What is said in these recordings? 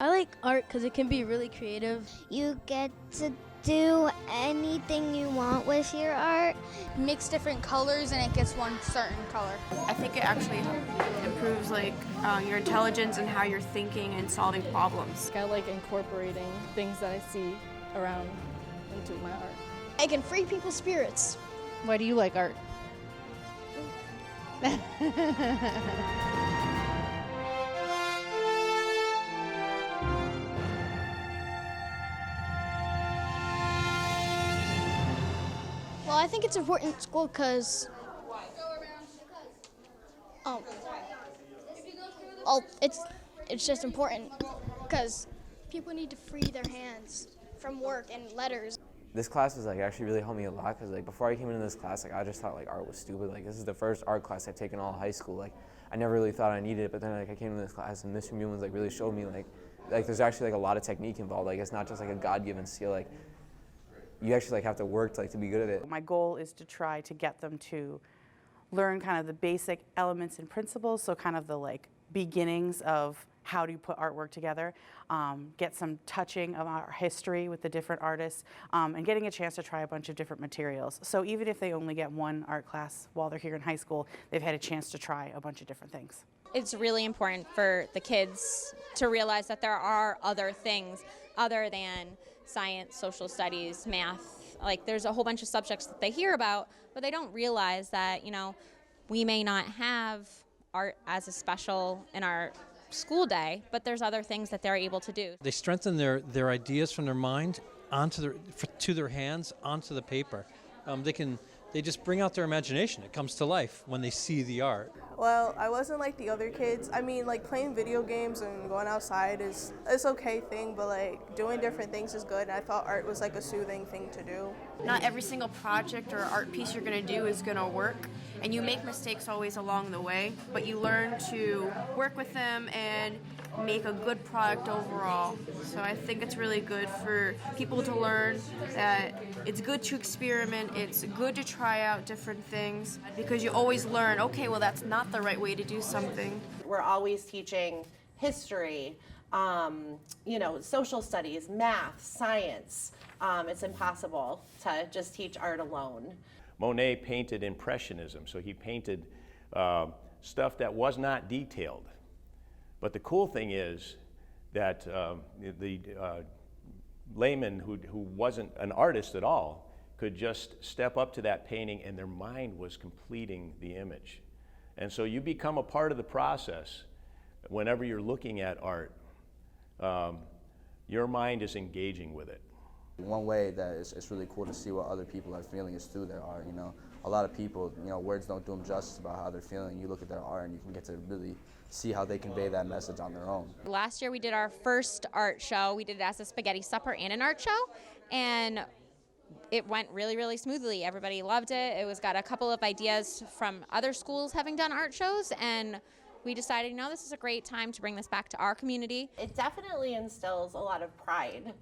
I like art because it can be really creative. You get to do anything you want with your art. Mix different colors and it gets one certain color. I think it actually improves your intelligence and how you're thinking and solving problems. I like incorporating things that I see around into my art. It can free people's spirits. Why do you like art? Well, I think it's important in school because it's just important because people need to free their hands from work and letters. This class was actually really helped me a lot because before I came into this class, I just thought art was stupid. This is the first art class I've taken all of high school. I never really thought I needed it, but then I came to this class and Mr. Mulens really showed me there's actually a lot of technique involved. It's not just a God-given skill. You actually have to work to be good at it. My goal is to try to get them to learn kind of the basic elements and principles, so kind of the beginnings of how do you put artwork together, get some touching of our history with the different artists, and getting a chance to try a bunch of different materials. So even if they only get one art class while they're here in high school, they've had a chance to try a bunch of different things. It's really important for the kids to realize that there are other things other than science, social studies, math. There's a whole bunch of subjects that they hear about, but they don't realize that, we may not have art as a special in our school day, but there's other things that they're able to do. They strengthen their ideas from their mind to their hands, onto the paper. They just bring out their imagination. It comes to life when they see the art. Well, I wasn't like the other kids. I mean, playing video games and going outside is okay thing, but doing different things is good. And I thought art was a soothing thing to do. Not every single project or art piece you're going to do is going to work, and you make mistakes always along the way, but you learn to work with them and make a good product overall. So I think it's really good for people to learn that it's good to experiment, it's good to try out different things, because you always learn, okay, well that's not the right way to do something. We're always teaching history, social studies, math, science. It's impossible to just teach art alone. Monet painted Impressionism, so he painted stuff that was not detailed. But the cool thing is that the layman who wasn't an artist at all could just step up to that painting and their mind was completing the image. And so you become a part of the process whenever you're looking at art. Your mind is engaging with it. One way that it's really cool to see what other people are feeling is through their art. A lot of people, words don't do them justice about how they're feeling. You look at their art and you can get to really see how they convey that message on their own. Last year we did our first art show. We did it as a spaghetti supper and an art show, and it went really, really smoothly. Everybody loved it. It got a couple of ideas from other schools having done art shows, and we decided, this is a great time to bring this back to our community. It definitely instills a lot of pride,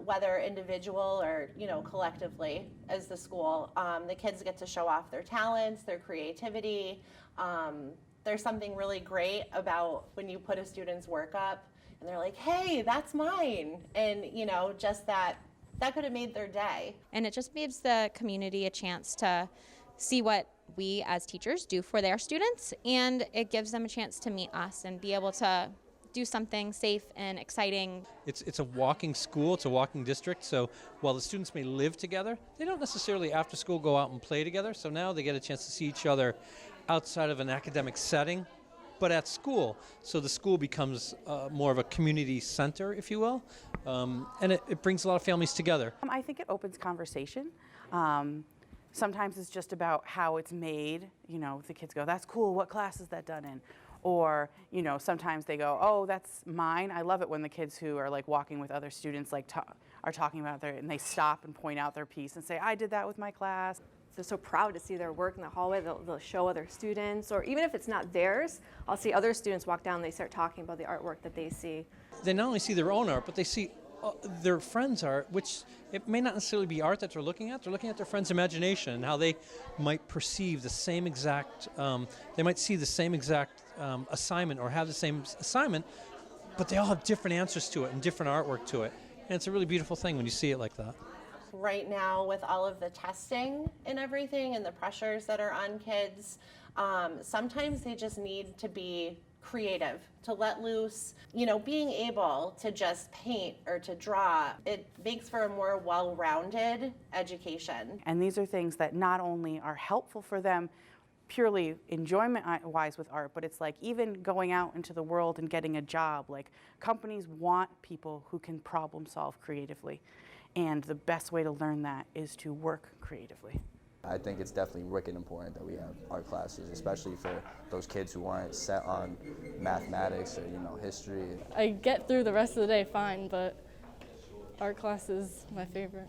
whether individual or collectively as the school. The kids get to show off their talents, their creativity. There's something really great about when you put a student's work up and they're like, hey, that's mine. And just that could have made their day. And it just gives the community a chance to see what we as teachers do for their students, and it gives them a chance to meet us and be able to do something safe and exciting. It's a walking school, it's a walking district, so while the students may live together, they don't necessarily after school go out and play together, so now they get a chance to see each other outside of an academic setting, but at school. So the school becomes more of a community center, if you will, and it brings a lot of families together. I think it opens conversation. Sometimes it's just about how it's made. The kids go, that's cool, what class is that done in? Or, sometimes they go, oh, that's mine. I love it when the kids who are walking with other students are talking about and they stop and point out their piece and say, I did that with my class. They're so proud to see their work in the hallway. They'll show other students, or even if it's not theirs, I'll see other students walk down and they start talking about the artwork that they see. They not only see their own art, but they see their friends' art, which it may not necessarily be art that they're looking at. They're looking at their friends' imagination and how they might perceive the same exact, they might see the same exact assignment or have the same assignment but they all have different answers to it and different artwork to it. And it's a really beautiful thing when you see it like that. Right now, with all of the testing and everything and the pressures that are on kids, sometimes they just need to be creative, to let loose. You know, being able to just paint or to draw, it makes for a more well-rounded education. And these are things that not only are helpful for them purely enjoyment-wise with art, but it's like even going out into the world and getting a job. Like, companies want people who can problem solve creatively. And the best way to learn that is to work creatively. I think it's definitely wicked important that we have art classes, especially for those kids who aren't set on mathematics or, you know, history. I get through the rest of the day fine, but art class is my favorite.